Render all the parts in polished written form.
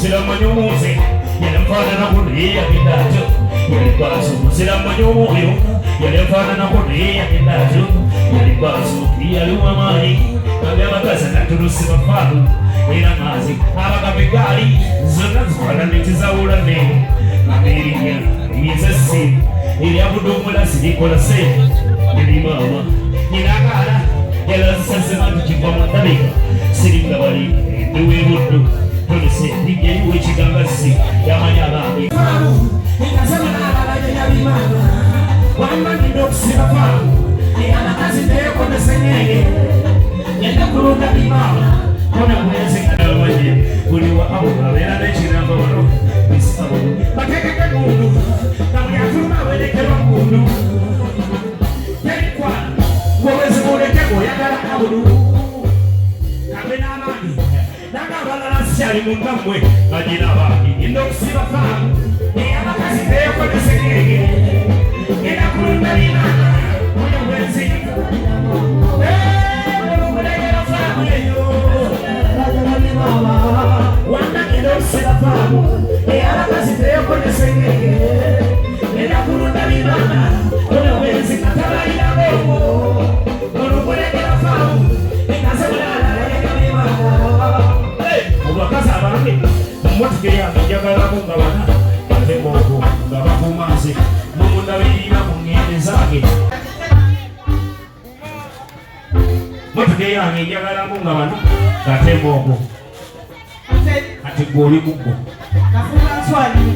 musira manyomuze yalemfanana kuneya kidacho yalibasu musira manyomoyo yalemfanana kuneya kidacho yalibasu yaluwa mai abakaza natulusi bafalu era mazi abakabegali zonna zifanana tizawulane abirinya yizasi eryabudomula sirikola se elimama nyinakala yalasasema tukiva mutabika siringa bali enduwebuddu tolese ligeriwo ekigangasi yamanya abange engasemanaalalajenyabimana wamanyidde okusiba faamu eyabakazi neyekomesenyenge yenda kulunda bimama kona kunezekanamanye buliwa abo abeera nekiramba wano bisabo batekeke mundu namuli atuluma awerekerwa mundu terikwa ngowezi mulekeko oyagala abulu kabe n'amaanyi naga abalala sikyali mundammwe agina abangi yenda okusiba faamu eyabakazi neyekomesenyenge yenda kulunda bimama kona kunezekanamanye Sirafamu, e alla casa te conoscenge, e la curunda di mamma, una vez in Catalina Bobo, non vuole che la famu, e casa la mamma. Uba casa bangi, mutu ke ya njagala munga wana, ate moko, ngaba kumasi, mumunda bina mungene zake. Mutu ke ya njagala munga wana, ate moko. Ati goli mugo kafunga swali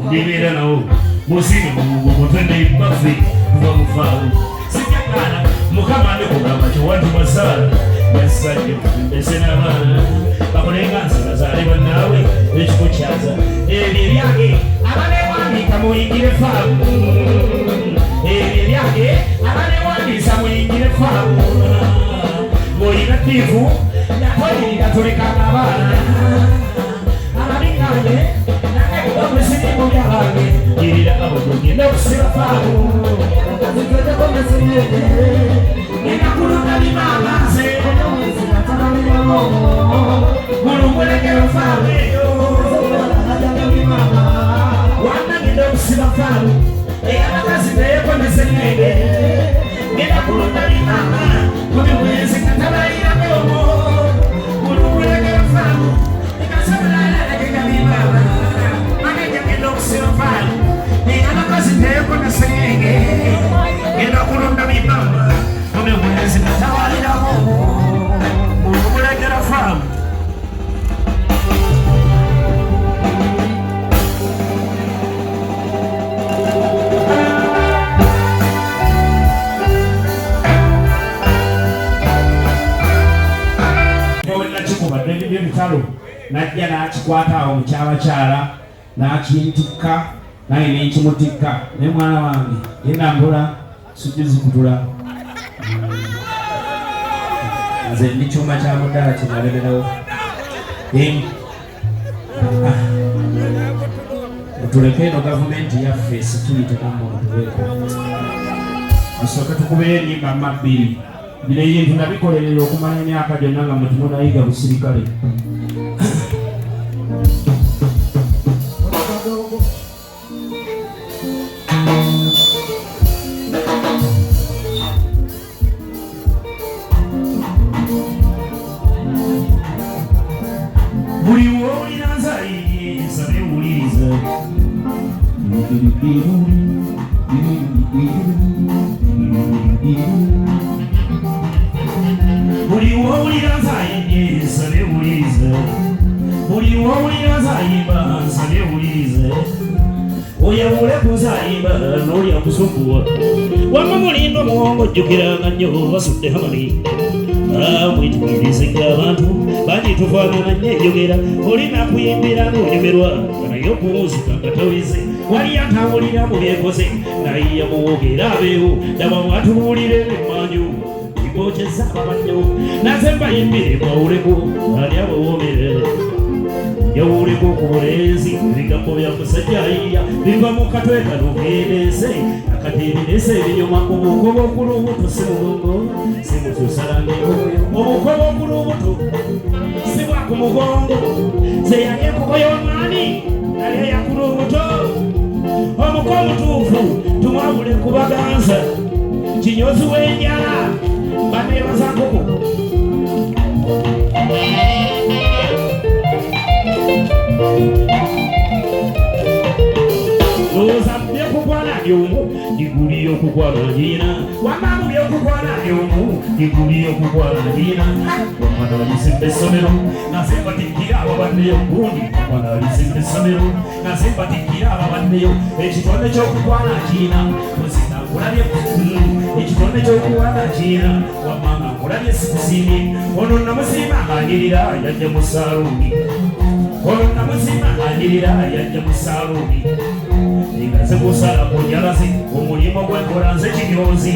ndibira nawo musini mugo twende ibafi tuva mufawu sikakana mukamande kugamba cyo watu masala yasaje ndesena bana bakolenganza bazali banawe ekiko kyaza ebyake abane wani kamuyingire fawu ebyake abane wani samuyingire fawu Boinativu, Napoli, Catholica, Navana, Americane, Nago, Presidente Mugabe, Irida Abu, no Sirafamu, Catholica Presidente, Nenapuruna di Mama, Murumure che lo fa, Wanda di non Sirafamu, e alla casa di Presidente, Nenapuruna di Mama. Come vuoi se cantava il amore, vuole che lo fanno, e canzone che capivano, ma che non si lo fanno, e alla casa te con la seghe, e la colonna mi mamma, come vuoi se cantava il amore, vuole che lo fanno. Najja n'akikwata awo mukyalakyala n'akintikka naye n'ekimutikka ne mwana wange yenda mbula sujju zikutula nze ndi kyuma kya muddala kinaleberawo mutuleke eno gavumenti yaffe situlitenamutubeeko musooke tukubere ennyimba mabbiri bino ebintu nabikolerera okumala emyaka gyonna nga mutunayiga busirikale Wamumulindo muongo jukiranga nyo wasudde hamani mwitumirizika abantu bagitufaanana nyejogera olina kuyimbira ng'olemerwa nayo kumuzika nga towize wali atawulira mu byekoze naye muwogera abeewo daba mwatubuulire emmanju ibokyeza abamanyo naze mbayimbire mwawuleko ali abawomere yawuleko ku bulenzi ebigambo bya musajjaiya biva mu katweka n'obwedese akateeberese ebinyoma obugoba okulubuto si mugongo si mutusalange obuko w'okulubuto sibwa ku mugongo ze yali enkoko y'omwani nali eyakulubuto omuko omutuufu tumwabule kubaganza kinyozi w'enjala baneebaza nkoko lowooza byokukwana byomu diguli okukwana njiina wamamu byokukwana byomu diguli okukwana njiina omwana walisimba essomero nasembatikira ababaddeyo gundi omwana walisimba essomero nasembatikira ababaddeyo ekitonde ky'okukwana njiina ozina nkulabye ekitonde ky'okukwana njiina wamanga nkulabye sikusiimye ono namusiima angirira yajja mu saaluuni ono namusiima angirira yajja mu saaluuni ngaze kusala kunyalaze omulimu gw'enkola nze kinyozi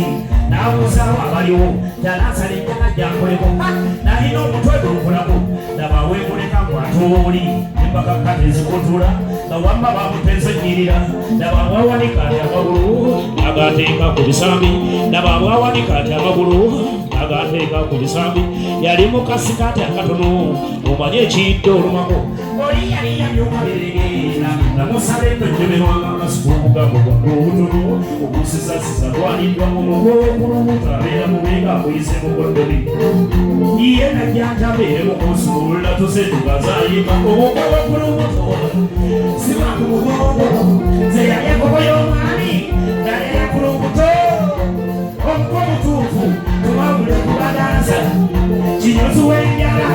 n'abuuzaawo abaliwo gyanaasala enjala gyankoleko nalina omutwe gulukolako laba weemuleka gwatooli embakakati ezikutula nga wamma bamuteze nnyirira laba bwawanika ati amagulu agateeka ku bisambi laba bwawanika ati amagulu agateeka ku bisambi yali mu kasikaati akatono omanye ekiyidde olumako oli yali yamyukabiregeera namusala entonjemerwanga akasuku omugambo gwange obutono obusisasisa lwaliddwa mu mugokulubuto abeera mubenga akuyise mugoddomi ye najjanjabeere mukunsumulula tusetukazayima obukobokulubuto siba ku mugongo ze yali enkoko y'omwami nali eyakulubuto omuko omutuufu tumwabule kubaganza kinyozi w'enjala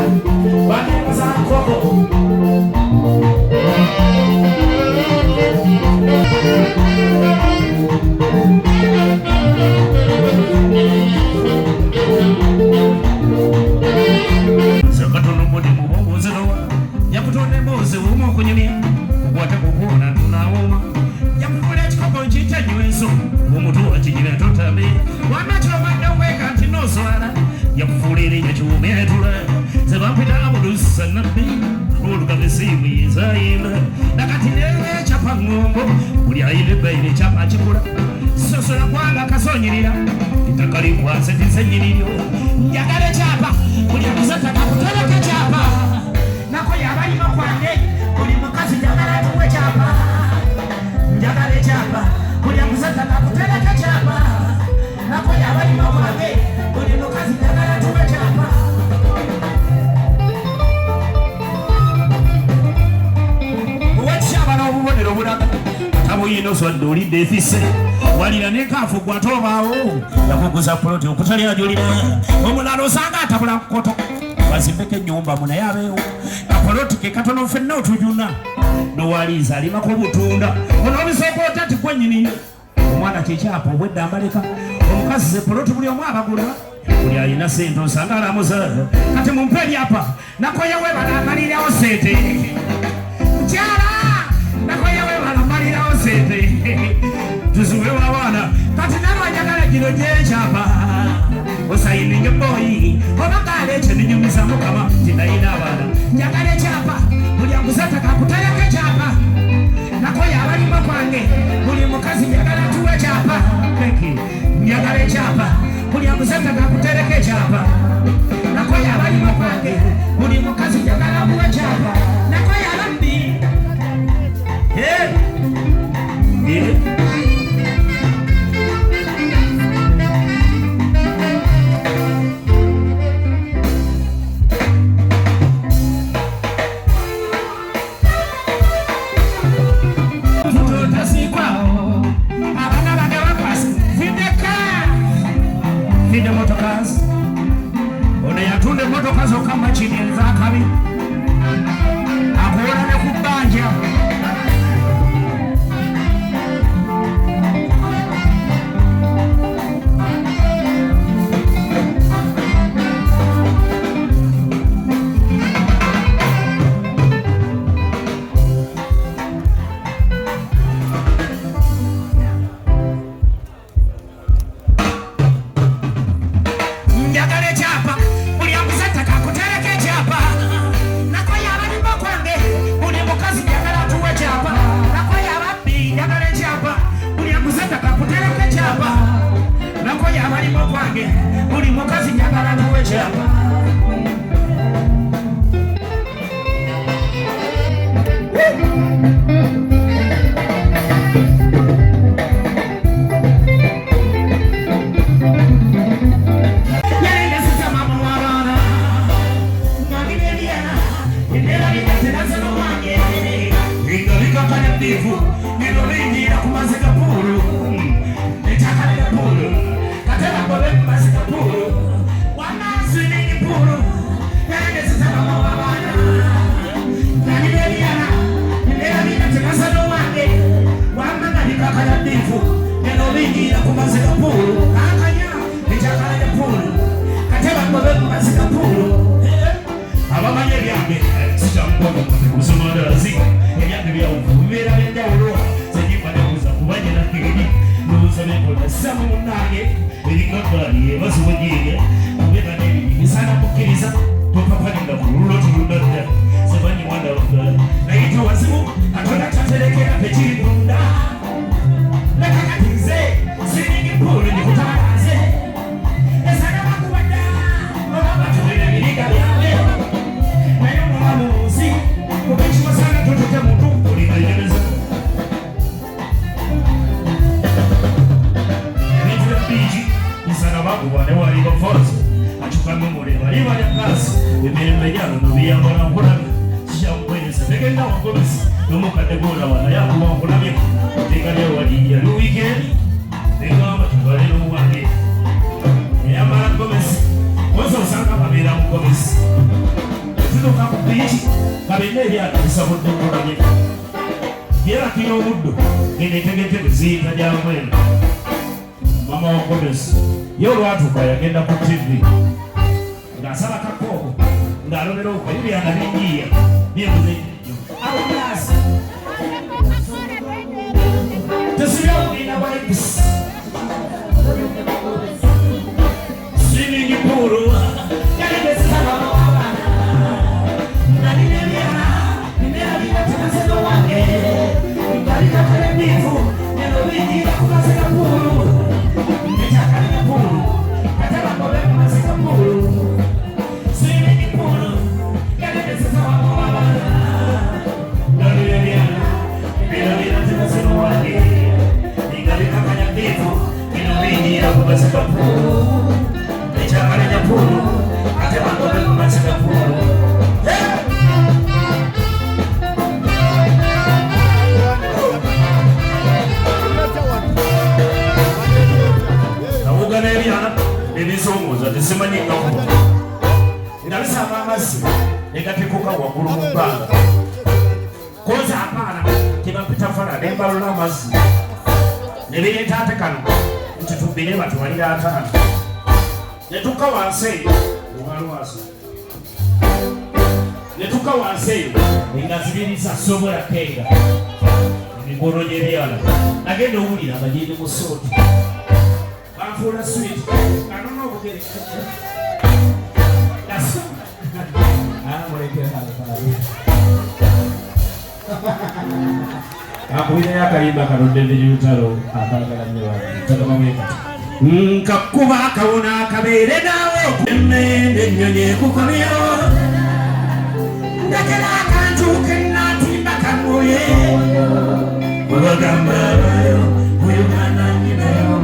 baneebaza nkoko zakatono mudi mubongozero yakutonda emboozi wuma okunyumya kukwata kukuona tunawoma yakukula ekikopo nkitanyweso omutuwa kigira totabe wamakyobadde okweka nti noswala yakufuulira ekyokyumetula zebampita abulusa nabbi olugaba esiimu yezayenda nakati neekyapa ngombo buli ayina ebbaire ekyapa akikula sosola kwanga kasonyirira ettaka likwase tisenyiriryo njagala ekyapa buli akusataka kutereka ekyapa nako yabalima kwange buli mukazi njagala tuwe ekyapa njagala ekyapa buli akusataka kutereka ekyapa nako yabalima kwange buli mukazi njagala tuwe ekyapa owekyaba n'obubonero bulaga tabuyina oswadde olidde efise walira nekaafu gwatobaawo yakuguza poloti okutali ajulira omulala osanga atabula kukoto bazimbeko ennyumba munaye abeewo kapoloti ke katono ffenna otujuna nowaliiza alimako obutunda onoobisooka otati gwennyini omwana kyekyapa obwedde amaleka omukazi ze poloti buli omu abagula buli alina sente osanga alamuza kati mumpe eryapa nakoyawebala amalirawo sente nkyala nakoyawebala amalirawo sente tuzuwe wabaana kati nalwanyagala gino gyekyapa osayininge boyi obagala ekyo ninyumiza mukama tinayina abaana njagala ekyapa buli agusataka kutereka ekyapa nakoye abalima kwange buli mukazi njagala tuwe ekyapa njagala ekyapa buli agusataka kutereka ekyapa nakoye abalima kwange buli mukazi njagala muwe ekyapa nakoye ababbi motoka zokamba chini ezakabi akuola ne kubanja njagala ekyapa buli akusataka kutereka ekyapa nakoye abalima kwange buli mukazi njagala tuwe ekyapa nakoye ababbi njagala ekyapa buli akusataka kutereka ekyapa nakoye abalima kwange buli mukazi njagala tuwe ekyapa Kakuba kauna kabere nawe nende nyonye kukomyo ndakela kantu kenati bakamuye bagamba yo uyu mwana nyina yo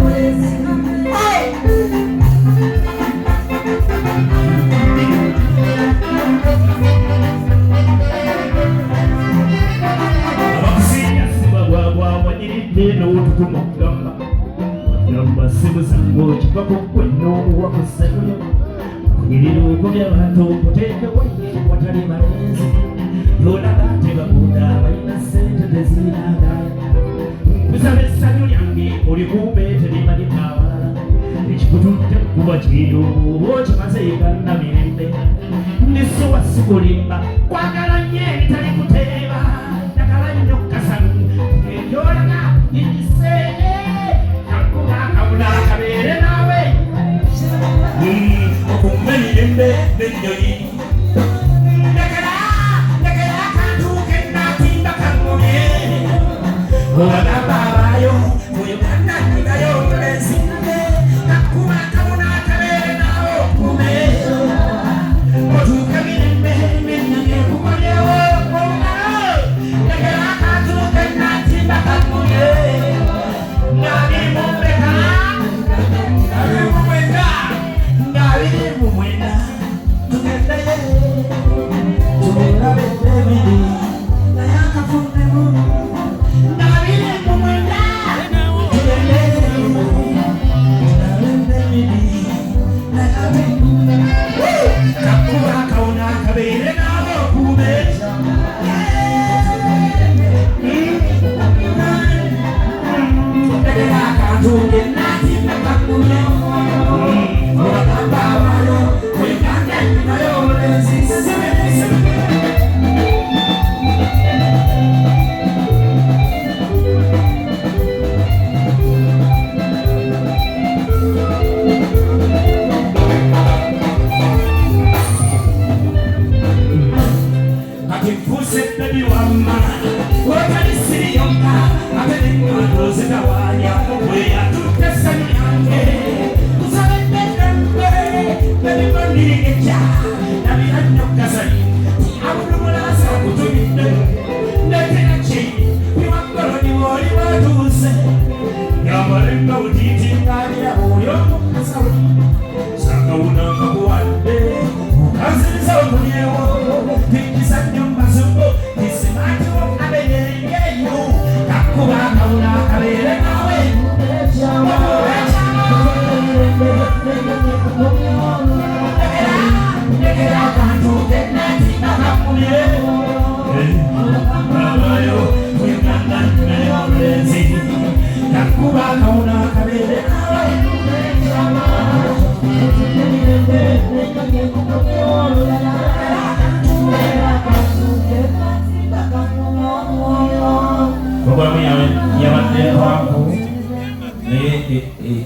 abakusinya sibagwa wanyiride no tukumugamba Namba simu zangu chipako kweno wakusanya Kunyiriru kubya watu kuteka waye watali malezi Yona bate bakuda baina sente tezinaga Kusabe sanyo yangi ulikube telima dikawala Nichikutunte kuwa chido Wochi mazega na mirembe Nisu wasikulimba Kwa kala nye tali kuteba Nakala nyoka sanu Yona na inisene Kabuna kabere nawe Okumeni yembe Nenjoi Nekera kantu kena timba kangome Owaga babayo Uyo kanda nigayo Lezinde Nakuma kabuna kabere nawe Okume Otuka mirembe Nenjoi kukonyewo Nekera kantu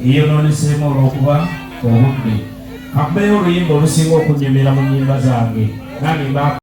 eyononeseemu olw'okuba obudde. Kakubeeyo oluyimba olusinga okunyumira mu nnyimba zange nange